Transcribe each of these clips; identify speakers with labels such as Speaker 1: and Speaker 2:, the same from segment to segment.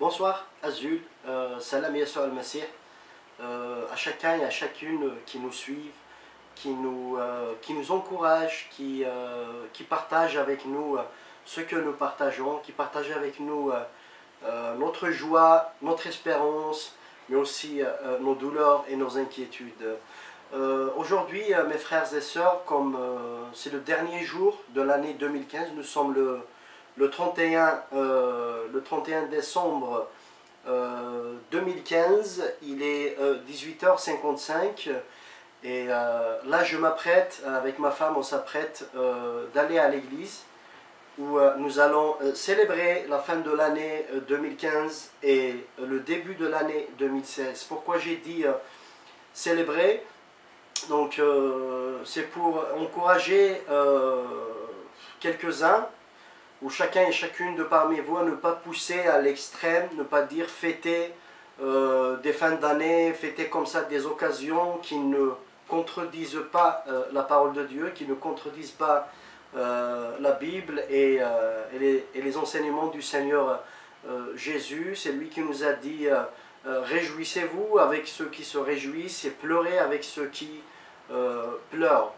Speaker 1: Bonsoir, Azul, Salam Yassoua al-Masih, à chacun et à chacune qui nous suivent, qui nous encouragent, qui partagent avec nous ce que nous partageons, qui partagent avec nous notre joie, notre espérance, mais aussi nos douleurs et nos inquiétudes. Aujourd'hui, mes frères et sœurs, comme c'est le dernier jour de l'année 2015, nous sommes le 31 décembre 2015, il est 18h55 et là je m'apprête, avec ma femme on s'apprête d'aller à l'église où nous allons célébrer la fin de l'année 2015 et le début de l'année 2016. Pourquoi j'ai dit célébrer? Donc c'est pour encourager quelques-uns, ou chacun et chacune de parmi vous, à ne pas pousser à l'extrême, ne pas dire fêter des fins d'année, fêter comme ça des occasions qui ne contredisent pas la parole de Dieu, qui ne contredisent pas la Bible et les enseignements du Seigneur Jésus. C'est lui qui nous a dit réjouissez-vous avec ceux qui se réjouissent et pleurez avec ceux qui pleurent.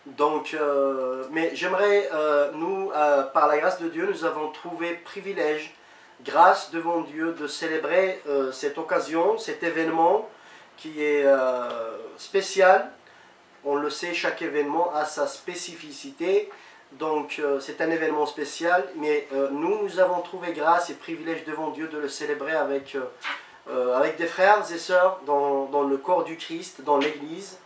Speaker 1: Donc, mais j'aimerais, nous, par la grâce de Dieu, nous avons trouvé privilège, grâce devant Dieu, de célébrer cette occasion, cet événement qui est spécial. On le sait, chaque événement a sa spécificité, donc c'est un événement spécial, mais nous avons trouvé grâce et privilège devant Dieu de le célébrer avec des frères et sœurs dans le corps du Christ, dans l'Église.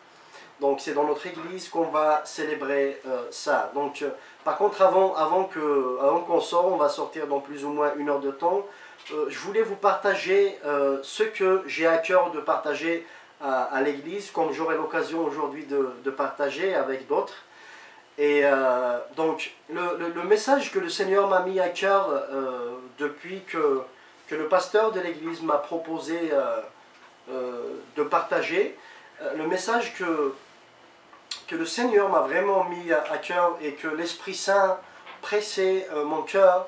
Speaker 1: Donc c'est dans notre église qu'on va célébrer ça. Donc par contre avant qu'on sorte, on va sortir dans plus ou moins 1 heure de temps. Je voulais vous partager ce que j'ai à cœur de partager à l'église, comme j'aurai l'occasion aujourd'hui de partager avec d'autres. Et donc le message que le Seigneur m'a mis à cœur depuis que le pasteur de l'église m'a proposé de partager, le message que le Seigneur m'a vraiment mis à cœur et que l'Esprit Saint pressait mon cœur,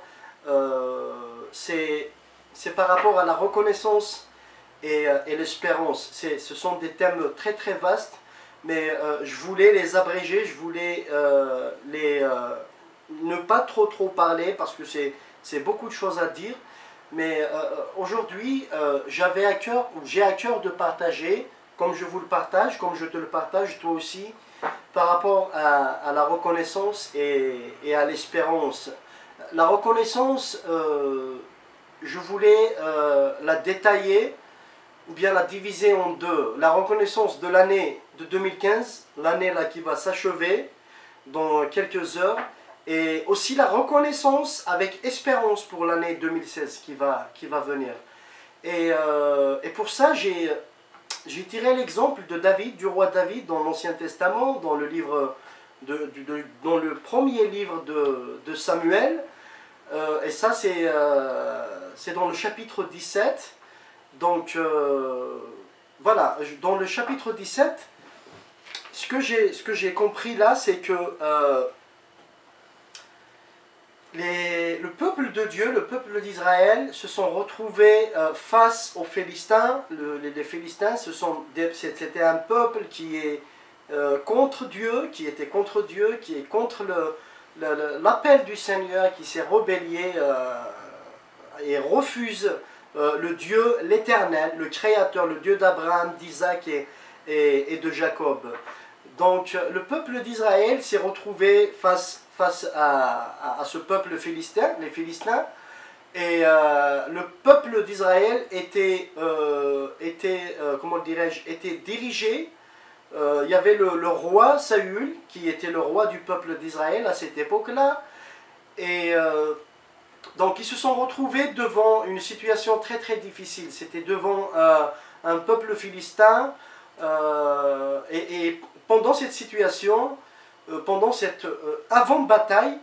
Speaker 1: c'est par rapport à la reconnaissance et l'espérance. Ce sont des thèmes très très vastes, mais je voulais les abréger, je voulais ne pas trop parler parce que c'est beaucoup de choses à dire. Mais aujourd'hui, j'ai à cœur de partager, comme je vous le partage, comme je te le partage toi aussi, par rapport à la reconnaissance et à l'espérance. La reconnaissance, je voulais la détailler ou bien la diviser en deux. La reconnaissance de l'année de 2015, l'année là qui va s'achever dans quelques heures, et aussi la reconnaissance avec espérance pour l'année 2016 qui va venir. Et pour ça, j'ai tiré l'exemple de David, du roi David, dans l'Ancien Testament, dans le premier livre de Samuel. Et ça, c'est dans le chapitre 17. Donc, voilà, dans le chapitre 17, ce que j'ai compris là, c'est que le peuple de Dieu, le peuple d'Israël, se sont retrouvés face aux Philistins. Les Philistins, c'était un peuple qui est contre Dieu, qui était contre Dieu, qui est contre l'appel du Seigneur, qui s'est rebellé et refuse le Dieu, l'Éternel, le Créateur, le Dieu d'Abraham, d'Isaac et de Jacob. Donc le peuple d'Israël s'est retrouvé face à ce peuple philistin, les Philistins, et le peuple d'Israël était comment dirais-je, était dirigé. Il y avait le roi Saül, qui était le roi du peuple d'Israël à cette époque-là, et donc ils se sont retrouvés devant une situation très très difficile. C'était devant un peuple philistin, et pendant cette situation, pendant cette avant-bataille,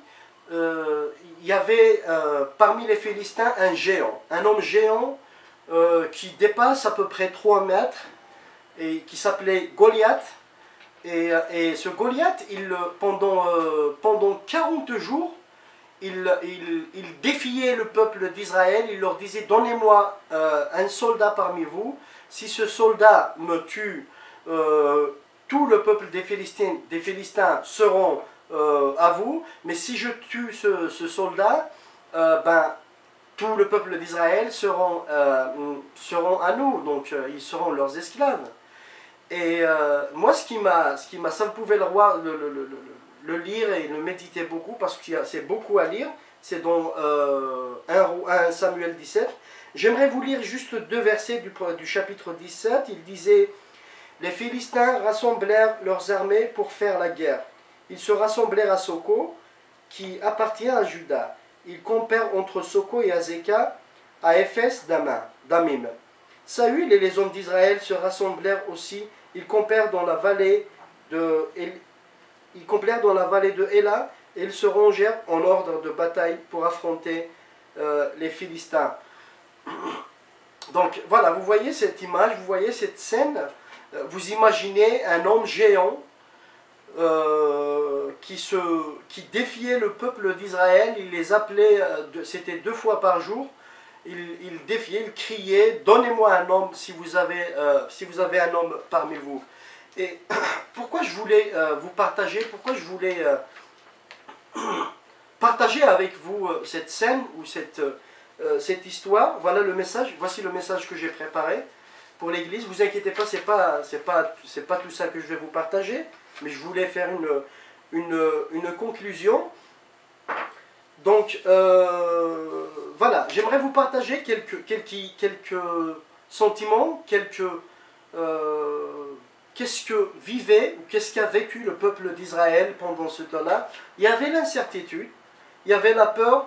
Speaker 1: il y avait parmi les Philistins un homme géant qui dépasse à peu près 3 mètres et qui s'appelait Goliath. Et ce Goliath, pendant 40 jours, il défiait le peuple d'Israël, il leur disait, donnez-moi un soldat parmi vous, si ce soldat me tue, tout le peuple des Philistins seront à vous, mais si je tue ce soldat, ben, tout le peuple d'Israël seront à nous, donc ils seront leurs esclaves. Et moi, ça vous pouvez le lire et le méditer beaucoup, parce que c'est beaucoup à lire, c'est dans 1 Samuel 17. J'aimerais vous lire juste 2 versets du chapitre 17. Il disait, les Philistins rassemblèrent leurs armées pour faire la guerre. Ils se rassemblèrent à Soko, qui appartient à Juda. Ils campèrent entre Soko et Azekah, à Éphès d'Amim. Saül et les hommes d'Israël se rassemblèrent aussi. Ils campèrent dans la vallée de Éla, et ils se rangèrent en ordre de bataille pour affronter les Philistins. Donc voilà, vous voyez cette image, vous voyez cette scène. Vous imaginez un homme géant qui défiait le peuple d'Israël. Il les appelait, c'était 2 fois par jour. Il défiait, il criait, donnez-moi un homme si vous avez un homme parmi vous. Et pourquoi je voulais vous partager, pourquoi je voulais partager avec vous cette scène ou cette histoire. Voilà le message, voici le message que j'ai préparé pour l'église. Vous inquiétez pas, c'est pas tout ça que je vais vous partager, mais je voulais faire une conclusion. Donc voilà, j'aimerais vous partager quelques sentiments, qu'est-ce que vivait ou qu'est-ce qu'a vécu le peuple d'Israël pendant ce temps-là. Il y avait l'incertitude, il y avait la peur,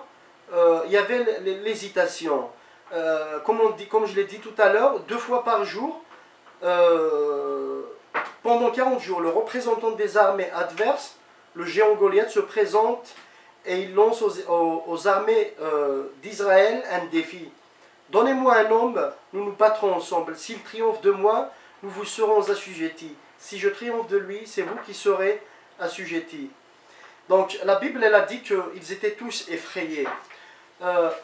Speaker 1: il y avait l'hésitation. Comme je l'ai dit tout à l'heure, 2 fois par jour, pendant 40 jours, le représentant des armées adverses, le géant Goliath, se présente et il lance aux armées d'Israël un défi. Donnez-moi un homme, nous nous battrons ensemble. S'il triomphe de moi, nous vous serons assujettis. Si je triomphe de lui, c'est vous qui serez assujettis. Donc la Bible, elle a dit qu'ils étaient tous effrayés.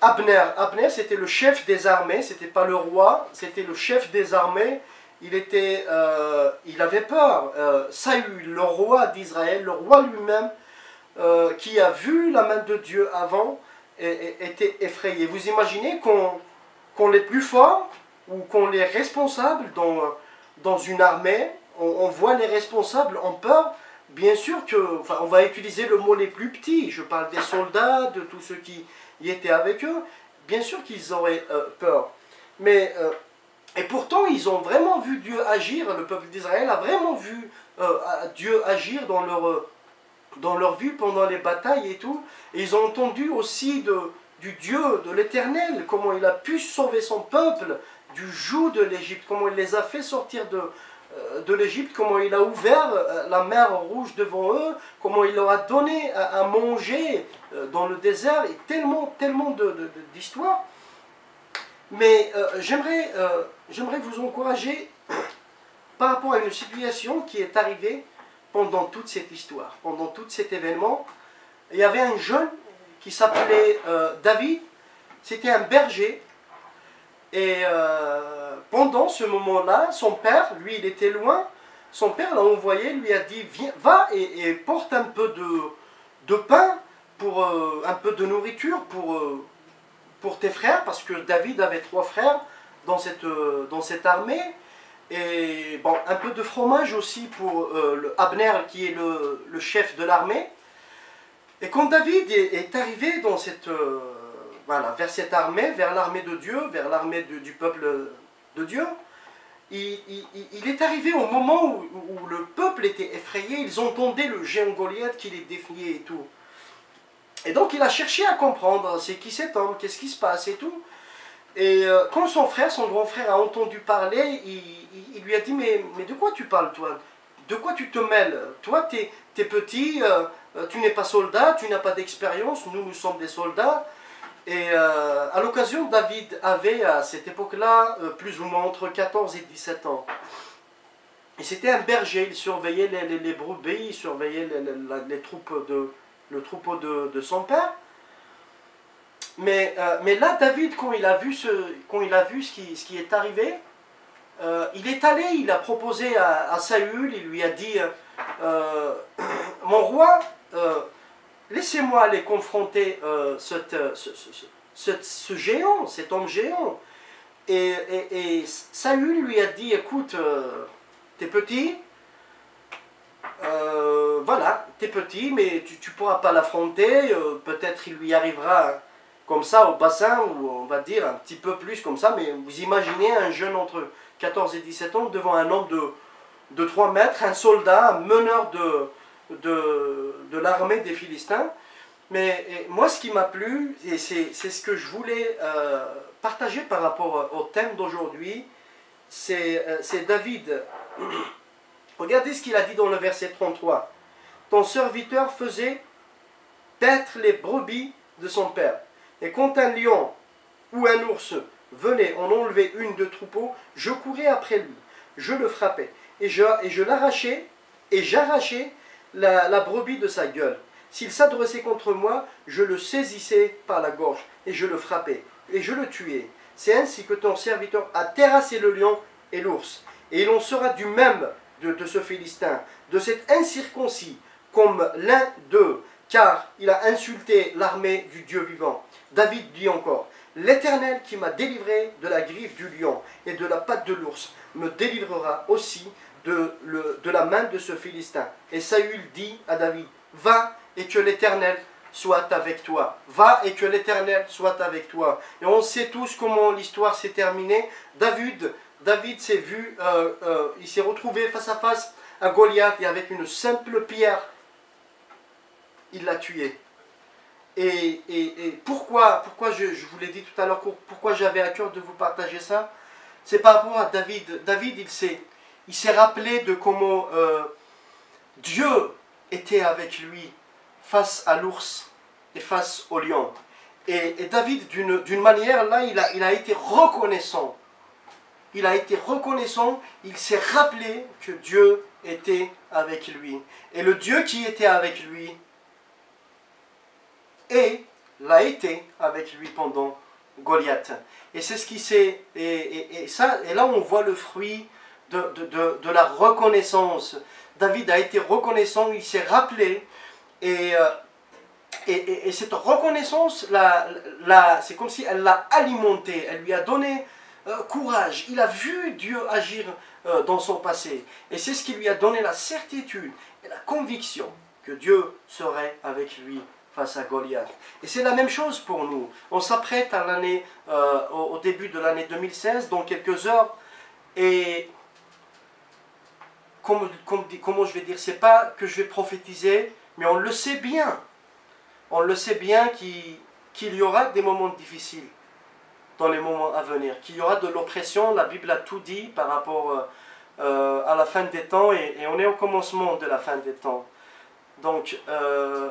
Speaker 1: Abner, c'était le chef des armées, c'était pas le roi, c'était le chef des armées. Il avait peur. Saül, le roi d'Israël, le roi lui-même, qui a vu la main de Dieu avant, était effrayé. Vous imaginez qu'on les plus forts ou qu'on les responsables dans une armée, on voit les responsables en peur. Bien sûr on va utiliser le mot les plus petits. Je parle des soldats, de tous ceux qui y étaient avec eux. Bien sûr qu'ils auraient peur. Mais et pourtant, ils ont vraiment vu Dieu agir. Le peuple d'Israël a vraiment vu Dieu agir dans leur vie pendant les batailles et tout. Et ils ont entendu aussi du Dieu, de l'Éternel, comment il a pu sauver son peuple du joug de l'Égypte, comment il les a fait sortir de l'Égypte, comment il a ouvert la mer rouge devant eux, comment il leur a donné à manger dans le désert, et tellement d'histoires. Mais j'aimerais vous encourager par rapport à une situation qui est arrivée pendant toute cette histoire, pendant tout cet événement. Il y avait un jeune qui s'appelait David, c'était un berger, et pendant ce moment-là, son père, lui il était loin, son père l'a envoyé, lui a dit, viens, va et porte un peu de pain, un peu de nourriture pour tes frères, parce que David avait 3 frères dans cette armée, et bon, un peu de fromage aussi pour Abner qui est le chef de l'armée. Et quand David est arrivé vers cette armée, vers l'armée de Dieu, vers l'armée du peuple de Dieu, il est arrivé au moment où le peuple était effrayé, ils entendaient le géant Goliath qui les défiait et tout. Et donc il a cherché à comprendre, c'est qui cet homme, qu'est-ce qui se passe et tout. Et quand son grand frère a entendu parler, il lui a dit, mais de quoi tu parles toi? De quoi tu te mêles? Toi t'es petit, tu n'es pas soldat, tu n'as pas d'expérience, nous sommes des soldats. Et à l'occasion, David avait à cette époque-là plus ou moins entre 14 et 17 ans. Et c'était un berger, il surveillait les brebis, il surveillait le troupeau de son père. mais là, David, quand il a vu ce qui est arrivé, il est allé, il a proposé à Saül, il lui a dit, mon roi, laissez-moi aller confronter ce géant, cet homme géant. Et Saül lui a dit, écoute, t'es petit, voilà, t'es petit, mais tu ne pourras pas l'affronter, peut-être il lui arrivera comme ça au bassin, ou on va dire un petit peu plus comme ça, mais vous imaginez un jeune entre 14 et 17 ans devant un homme de 3 mètres, un soldat, un meneur de l'armée des Philistins. Mais moi, ce qui m'a plu, et c'est ce que je voulais partager par rapport au thème d'aujourd'hui, c'est David. Regardez ce qu'il a dit dans le verset 33. Ton serviteur faisait paître les brebis de son père. Et quand un lion ou un ours venait en enlever une de troupeau, je courais après lui, je le frappais, et je l'arrachais, et j'arrachais la brebis de sa gueule. S'il s'adressait contre moi, je le saisissais par la gorge, et je le frappais, et je le tuais. C'est ainsi que ton serviteur a terrassé le lion et l'ours. Et il en sera du même de ce Philistin, de cet incirconcis, comme l'un d'eux, car il a insulté l'armée du Dieu vivant. David dit encore, l'Éternel qui m'a délivré de la griffe du lion et de la patte de l'ours, me délivrera aussi de la main de ce Philistin. Et Saül dit à David, va et que l'Éternel soit avec toi. Va et que l'Éternel soit avec toi. Et on sait tous comment l'histoire s'est terminée. David s'est vu, il s'est retrouvé face à face à Goliath et avec une simple pierre, il l'a tué. Et pourquoi je vous l'ai dit tout à l'heure, pourquoi j'avais à cœur de vous partager ça, c'est par rapport à David. David, il s'est rappelé de comment Dieu était avec lui face à l'ours et face au lion. Et David, d'une manière, là, il a été reconnaissant. Il a été reconnaissant, il s'est rappelé que Dieu était avec lui. Et le Dieu qui était avec lui, et l'a été avec lui pendant Goliath. Et c'est ce qui s'est... Et là, on voit le fruit de la reconnaissance. David a été reconnaissant, il s'est rappelé. Et cette reconnaissance, c'est comme si elle l'a alimenté. Elle lui a donné courage. Il a vu Dieu agir dans son passé. Et c'est ce qui lui a donné la certitude et la conviction que Dieu serait avec lui face à Goliath. Et c'est la même chose pour nous. On s'apprête à l'année, au début de l'année 2016, dans quelques heures, et comment je vais dire, c'est pas que je vais prophétiser, mais on le sait bien. On le sait bien qu'il y aura des moments difficiles dans les moments à venir, qu'il y aura de l'oppression. La Bible a tout dit par rapport à la fin des temps, et on est au commencement de la fin des temps. Donc,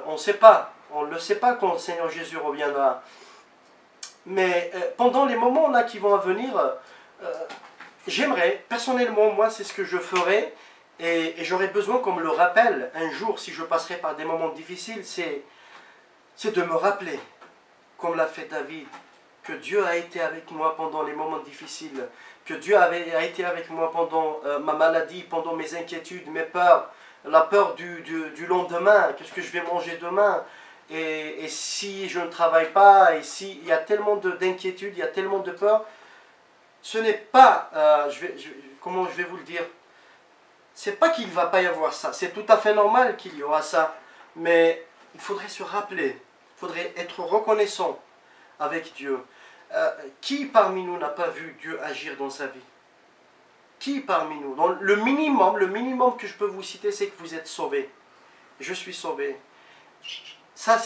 Speaker 1: on ne sait pas. On ne le sait pas quand le Seigneur Jésus reviendra. Mais pendant les moments là qui vont venir, j'aimerais, personnellement, moi c'est ce que je ferai, et j'aurais besoin qu'on me le rappelle un jour si je passerai par des moments difficiles, c'est de me rappeler, comme l'a fait David, que Dieu a été avec moi pendant les moments difficiles, que Dieu a été avec moi pendant ma maladie, pendant mes inquiétudes, mes peurs, la peur du lendemain, qu'est-ce que je vais manger demain, et si je ne travaille pas, et s'il y a tellement d'inquiétudes, il y a tellement de peur, ce n'est pas, comment je vais vous le dire, c'est pas qu'il ne va pas y avoir ça, c'est tout à fait normal qu'il y aura ça, mais il faudrait se rappeler, il faudrait être reconnaissant avec Dieu. Qui parmi nous n'a pas vu Dieu agir dans sa vie? Qui parmi nous? Donc, le minimum que je peux vous citer, c'est que vous êtes sauvés. Je suis sauvé. Ça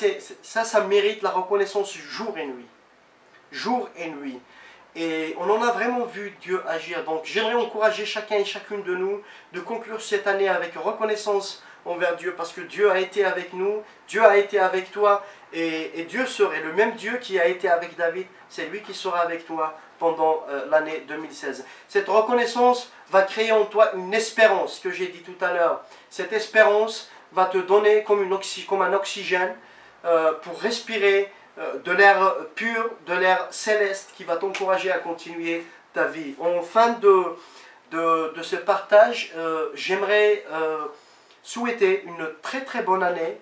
Speaker 1: mérite la reconnaissance jour et nuit. Jour et nuit. Et on en a vraiment vu Dieu agir. Donc j'aimerais encourager chacun et chacune de nous de conclure cette année avec reconnaissance envers Dieu, parce que Dieu a été avec nous, Dieu a été avec toi, et Dieu serait le même Dieu qui a été avec David, c'est lui qui sera avec toi pendant l'année 2016. Cette reconnaissance va créer en toi une espérance, que j'ai dit tout à l'heure. Cette espérance va te donner comme un oxygène pour respirer de l'air pur, de l'air céleste qui va t'encourager à continuer ta vie. En fin de ce partage, j'aimerais souhaiter une très très bonne année,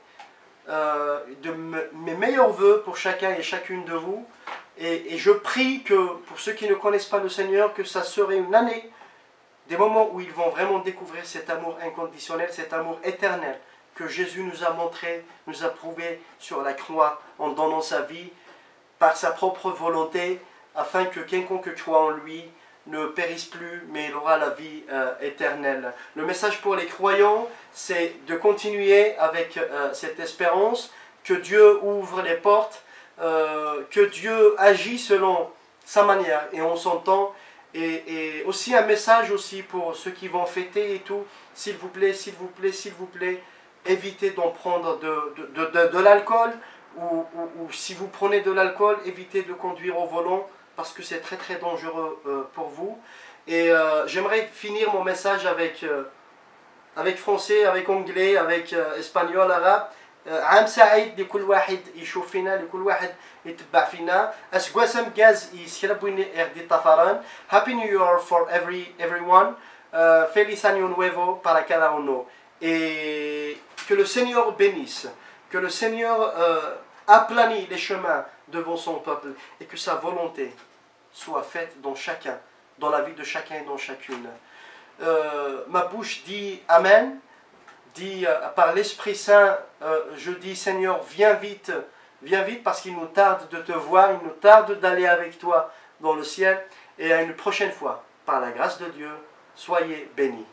Speaker 1: mes meilleurs vœux pour chacun et chacune de vous. Et je prie que pour ceux qui ne connaissent pas le Seigneur, que ça serait une année, des moments où ils vont vraiment découvrir cet amour inconditionnel, cet amour éternel que Jésus nous a montré, nous a prouvé sur la croix en donnant sa vie par sa propre volonté, afin que quiconque croit en lui ne périsse plus, mais il aura la vie éternelle. Le message pour les croyants, c'est de continuer avec cette espérance, que Dieu ouvre les portes, que Dieu agit selon sa manière et on s'entend. Et aussi un message aussi pour ceux qui vont fêter et tout, s'il vous plaît, s'il vous plaît, s'il vous plaît, évitez d'en prendre de l'alcool, ou si vous prenez de l'alcool, évitez de conduire au volant, parce que c'est très très dangereux pour vous. Et j'aimerais finir mon message avec français, avec anglais, avec espagnol, arabe. عام سعيد لكل واحد يشوف فينا، لكل واحد يتبع فينا. Asguasam gaz يسكربوين اردي طفران. Happy New Year for everyone. Feliz Año Nuevo para cada uno. Et que le Seigneur bénisse, que le Seigneur aplanisse les chemins devant son peuple et que sa volonté soit faite dans chacun, dans la vie de chacun et dans chacune. Ma bouche dit Amen. Dit par l'Esprit Saint, je dis Seigneur, viens vite parce qu'il nous tarde de te voir, il nous tarde d'aller avec toi dans le ciel. Et à une prochaine fois, par la grâce de Dieu, soyez bénis.